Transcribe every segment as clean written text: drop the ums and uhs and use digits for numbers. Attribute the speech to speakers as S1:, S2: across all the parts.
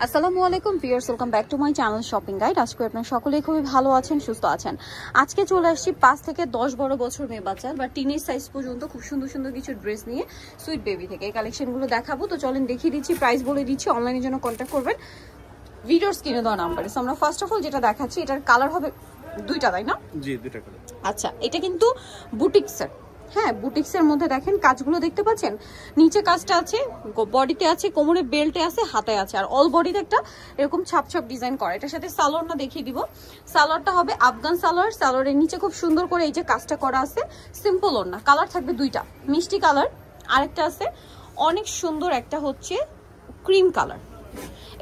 S1: আসসালামু আলাইকুম viewers, welcome back to my channel shopping guide. আজকে আপনারা সকলেই খুবই ভালো আছেন, সুস্থ আছেন। আজকে চলে আসছি 5 থেকে 10 বড় বছর মেয়ে বাচ্চার বা টিনেজ সাইজ পর্যন্ত খুব সুন্দর সুন্দর কিছু ড্রেস নিয়ে সুইট বেবি থেকে এই কালেকশনগুলো দেখাবো। তো চলেন দেখিয়ে দিচ্ছি, প্রাইস বলে দিচ্ছি, অনলাইনের জন্য কন্ট্যাক্ট করবেন ভিডিওর স্ক্রিনে দেওয়া নাম্বারে। সো আমরা ফার্স্ট অফ অল যেটা দেখাচ্ছি, এটার কালার হবে দুইটা, তাই না?
S2: জি, দুইটা কালার।
S1: আচ্ছা, এটা কিন্তু বুটিক্সের, হ্যাঁ বুটিক্সের মধ্যে দেখেন কাজগুলো দেখতে পাচ্ছেন। নিচে কাজটা আছে, বডিতে আছে, কোমরে বেল্টে আছে, হাতে আছে, আর অল বডিতে একটা এরকম ছাপ ছাপ ডিজাইন করা। এটার সাথে সালোয়ারটা দেখিয়ে দিব। সালোয়ারটা হবে আফগান সালোয়ার। সালোয়ারের নিচে খুব সুন্দর করে এই যে কাজটা করা আছে, সিম্পল ওড়না। কালার থাকবে দুইটা, মিষ্টি কালার, আরেকটা আছে অনেক সুন্দর, একটা হচ্ছে ক্রিম কালার।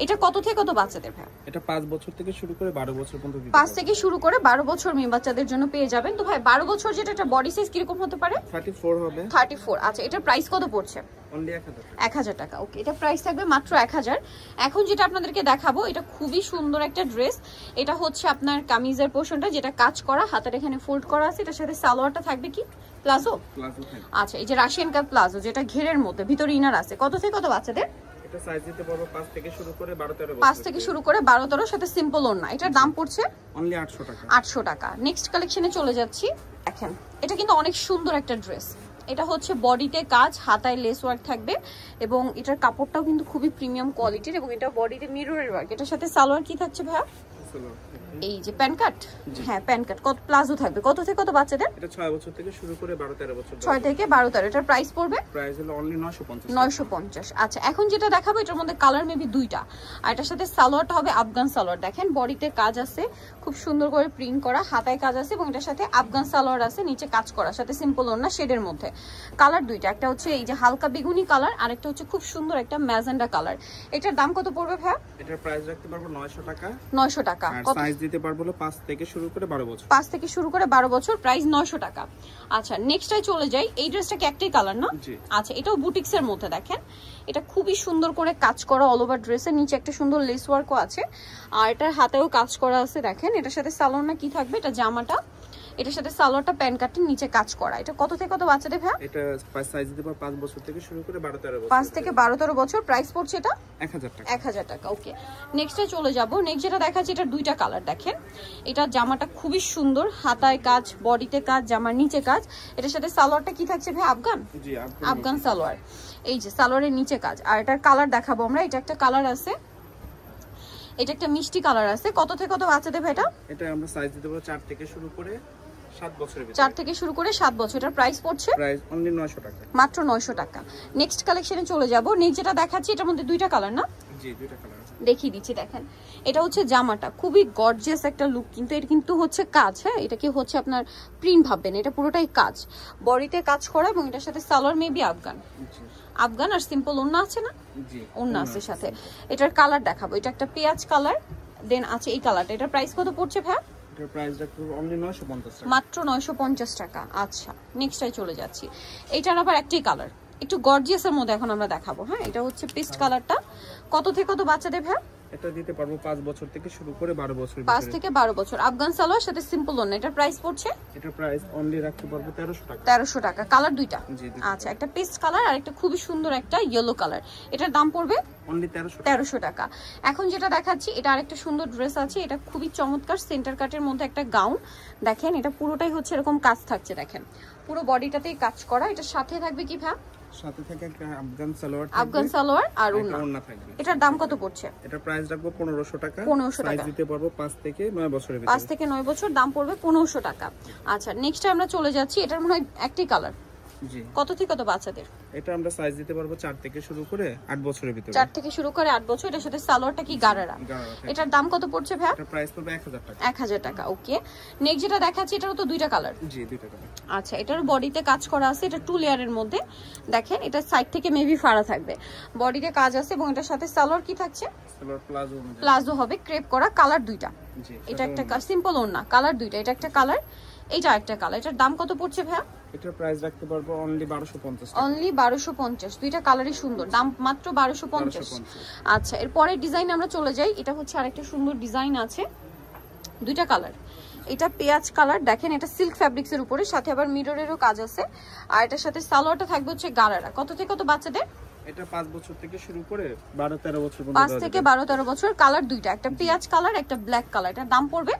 S1: এটা কত থেকে কত বাচ্চাদের ভাই?
S2: এটা 5 বছর থেকে শুরু করে 12 বছর পর্যন্ত।
S1: 5 থেকে শুরু করে 12 বছর মেয়ে বাচ্চাদের জন্য পেয়ে যাবেন। তো ভাই 12 বছর যেটা, এটা বডি সাইজ কিরকম হতে পারে?
S2: 34 হবে।
S1: 34। আচ্ছা, এটার প্রাইস কত পড়ছে?
S2: অনলি 1000 টাকা।
S1: 1000 টাকা। ওকে, এটা প্রাইস থাকবে মাত্র 1000। এখন যেটা আপনাদেরকে দেখাবো, এটা খুবই সুন্দর একটা ড্রেস। এটা হচ্ছে আপনার কামিজের পোরশনটা, যেটা কাজ করা, হাতের এখানে ফোল্ড করা আছে। এটার সাথে সালোয়ারটা থাকবে কি প্লাজো?
S2: প্লাজো থাকবে।
S1: আচ্ছা, এই যে রাশিয়ান কাট প্লাজো, যেটা ঘেরের মধ্যে ভিতরে ইনার আছে। কত থেকে কত বাচ্চাদের?
S2: এটা সাইজ দিতে পারবো 5 থেকে শুরু করে 12-13 বছর।
S1: 5 থেকে শুরু করে 12-13, সাথে সিম্পল ওড়না। এটার দাম পড়ছে
S2: অনলি 800 টাকা।
S1: 800 টাকা। নেক্সট কালেকশনে চলে যাচ্ছি। দেখেন, এটা কিন্তু অনেক সুন্দর একটা ড্রেস। এটা হচ্ছে বডিতে কাজ, হাতায় লেস ওয়ার্ক থাকবে, এবং এটার কাপড়টাও কিন্তু খুবই প্রিমিয়াম কোয়ালিটির, এবং এটা বডিতে মিররের ওয়ার্ক। এটার সাথে সালোয়ার কি থাকছে ভাইয়া? এই যে প্যান কাট, হ্যাঁ প্যান কাট। কত প্লাজো থাকবে? কত থেকে কত বাচ্চাদের?
S2: এটা 6 বছর থেকে শুরু করে 12-13 বছর।
S1: 6 থেকে 12-13। এটার প্রাইস পড়বে
S2: প্রাইস হলো অনলি 950।
S1: 950। আচ্ছা, এখন যেটা দেখাবো, এটার মধ্যে কালার মেবি দুইটা, আর এটার সাথে সালোয়ারটা হবে আফগান সালোয়ার। দেখেন বডিতে কাজ আছে, খুব সুন্দর করে প্রিন্ট করা, হাতায় কাজ আছে, এবং এটার সাথে আফগান সালোয়ার আছে, নিচে কাজ করা, সাথে সিম্পল ওড়না শেডের মধ্যে। কালার দুইটা, একটা হচ্ছে এই যে হালকা বেগুনি কালার, আর একটা হচ্ছে খুব সুন্দর একটা ম্যাজেন্ডা কালার। এটার দাম কত পড়বে ভাইয়া?
S2: এটার প্রাইস রাখতে পারবো 900 টাকা।
S1: 900 টাকা।
S2: আর সাইজ দিতে পারবো 5 থেকে শুরু করে 12 বছর।
S1: 5 থেকে শুরু করে 12 বছর, প্রাইস 900 টাকা। আচ্ছা, নেক্সটে চলে যাই। এই ড্রেসটা কি একটাই কালার না? আচ্ছা, এটাও বুটিক্স এর মধ্যে। দেখেন এটা খুবই সুন্দর করে কাজ করা, অল ওভার ড্রেসের নিচে একটা সুন্দর লেস ওয়ার্কও আছে, আর এটার হাতেও কাজ করা আছে। দেখেন এটার সাথে সালোয়ারটা কি থাকবে, এটা জামাটা, এটার সাথে সালোয়ারটা প্যান কাটের নিচে কাজ করা। এটা কত থেকে কত বাচ্চাদের ভাই?
S2: এটা সাইজ দিতে পারবো 5 বছর থেকে শুরু করে 12-13 বছর।
S1: 5 থেকে 12-13 বছর। প্রাইস পড়ছে এটা
S2: 1000 টাকা।
S1: 1000 টাকা। ওকে, নেক্সটে চলে যাব। নেক্সট যেটা দেখাচ্ছি, এটা দুইটা কালার। দেখেন এটা জামাটা খুবই সুন্দর, হাতায় কাজ, বডিতে কাজ, জামার নিচে কাজ। এটার সাথে সালোয়ারটা কি থাকছে ভাই? আফগান।
S2: জি,
S1: আফগান সালোয়ার। এই যে সালোয়ারের নিচে কাজ, আর এটার কালার দেখাবো আমরা। এটা একটা কালার আছে, এটা একটা মিষ্টি কালার আছে। কত থেকে কত বাচ্চাদের ভাই এটা?
S2: এটা আমরা সাইজ দিতে পারবো 4 থেকে শুরু করে 7 বছরের ভিতরে।
S1: 4 থেকে শুরু করে 7 বছর। এটার প্রাইস পড়ছে
S2: প্রাইস অনলি 900 টাকা।
S1: মাত্র 900 টাকা। নেক্সট কালেকশনে চলে যাব। নেক্সট যেটা দেখাচ্ছি, এটার মধ্যে দুইটা কালার না?
S2: জি, দুইটা কালার
S1: দেখিয়ে দিচ্ছি। দেখেন এটা হচ্ছে জামাটা, খুবই গর্জিয়াস একটা লুক, কিন্তু এর কিন্তু হচ্ছে কাজ, হ্যাঁ এটা কি হচ্ছে আপনার প্রিন্ট ভাববেন, এটা পুরোটাই কাজ, বডিতে কাজ করা, এবং এটার সাথে সালোয়ার মেবি আফগান। আফগান আর সিম্পল ওড়না আছে না?
S2: জি,
S1: ওড়না আছে সাথে। এটার কালার দেখাবো। এটা একটা পেঁয়াজ কালার, দেন আছে এই কালারটা। এটার প্রাইস কত পড়ছে ভাই?
S2: এটার প্রাইস রাখবো অনলি 950 টাকা।
S1: মাত্র 950 টাকা। আচ্ছা, নেক্সটে চলে যাচ্ছি। এইটার আবার একটাই কালার, একটু গর্জিয়াসের মধ্যে এখন আমরা দেখাবো। হ্যাঁ, এটা হচ্ছে পেস্ট কালারটা। কত থেকে কত বাচ্চাদের ভাই?
S2: এটা দিতে পারবো 5 বছর থেকে শুরু করে 12 বছর।
S1: 5 থেকে 12 বছর। আফগান সালোয়ার সাথে সিম্পল ওড়না। এটার প্রাইস পড়ছে?
S2: এটার প্রাইস অনলি রাখতে পারবো 1300 টাকা।
S1: 1300 টাকা। কালার দুইটা?
S2: জি।
S1: আচ্ছা, একটা পেস্ট কালার আর একটা খুবই সুন্দর একটা ইয়েলো কালার। এটার দাম পড়বে
S2: অনলি 1300 টাকা।
S1: 1300 টাকা। এখন যেটা দেখাচ্ছি, এটা আরেকটা সুন্দর ড্রেস আছে। এটা খুবই চমৎকার, সেন্টার কাটের মধ্যে একটা গাউন। দেখেন এটা পুরোটাই হচ্ছে এরকম কাজ থাকছে, দেখেন পুরো বডিটাতেই কাজ করা। এটার সাথে থাকবে কি ভাই?
S2: সাথে থেকে একটা আফগান সালোয়ার থাকবে।
S1: আফগান সালোয়ার আর ওড়না
S2: থাকবে।
S1: এটার দাম কত পড়ছে?
S2: এটার প্রাইস রাখবো 1500 টাকা।
S1: 1500 টাকা।
S2: সাইজ দিতে পারবো 5 থেকে 9 বছরের ভিতরে।
S1: 5 থেকে 9 বছর, দাম পড়বে 1500 টাকা। আচ্ছা, নেক্সট আমরা চলে যাচ্ছি। এটার মনে হয় একটাই কালার।
S2: জি।
S1: কত থেকে কত বাচ্চাদের?
S2: এটা আমরা সাইজ দিতে পারবো 4 থেকে শুরু করে 8 বছরের ভিতরে।
S1: 4 থেকে শুরু করে 8 বছর। এটার সাথে সালোয়ারটা কি গারারা? এটার দাম কত পড়ছে ভাই?
S2: এটার প্রাইস পড়বে 1000 টাকা।
S1: 1000 টাকা। ওকে, নেক্সট যেটা দেখাচ্ছি, এটারও তো দুইটা কালার।
S2: জি, দুইটা কালার।
S1: আচ্ছা, এটার বডিতে কাজ করা আছে, এটা 2 লেয়ারের মধ্যে। দেখেন এটা সাইড থেকে মেবি ফাড়া থাকবে, বডিতে কাজ আছে, এবং এটার সাথে সালোয়ার কি থাকছে?
S2: সালোয়ার
S1: প্লাজো হবে, ক্রেপ করা। কালার দুইটা।
S2: জি,
S1: এটা একটা সিম্পল ওড়না। কালার দুইটা, এটা একটা কালার, এইটা একটা কালার। এটার দাম কত পড়ছে ভাই?
S2: এটার প্রাইস রাখতে পারবো অনলি 1250 টাকা।
S1: অনলি 1250। দুইটা কালারই সুন্দর, দাম মাত্র 1250। আচ্ছা, এরপরের ডিজাইন আমরা চলে যাই। এটা হচ্ছে আরেকটা সুন্দর ডিজাইন আছে, দুইটা কালার। এটা পেঁয়াজ কালার। দেখেন এটা সিল্ক ফ্যাব্রিক্স এর উপরে, সাথে আবার মিররেরও কাজ আছে, আর এটার সাথে সালোয়ারটা থাকবে হচ্ছে গারারা। কত থেকে কত বাচ্চাদের?
S2: এটা 5 বছর থেকে শুরু করে 12-13 বছর পর্যন্ত
S1: 5 থেকে 12-13 বছর, কালার দুইটা, একটা পেঁয়াজ কালার একটা ব্ল্যাক কালার। এটার দাম পড়বে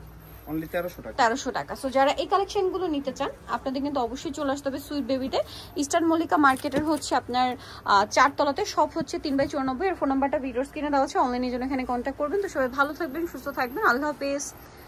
S2: অনলি 1300 টাকা।
S1: 1300 টাকা। সো যারা এই কালেকশনগুলো নিতে চান আপনাদের কিন্তু অবশ্যই চলে আসতে হবে সুইট বেবিতে। ইস্টার্ন মল্লিকা মার্কেটের হচ্ছে আপনার 4 তলাতে, সব হচ্ছে 3/94। এর ফোন নাম্বারটা ভিডিওর স্ক্রিনে দেওয়া আছে, অনলাইনের জন্য এখানে কন্ট্যাক্ট করবেন। তো সবাই ভালো থাকবেন, সুস্থ থাকবেন, আল্লাহ হাফেজ।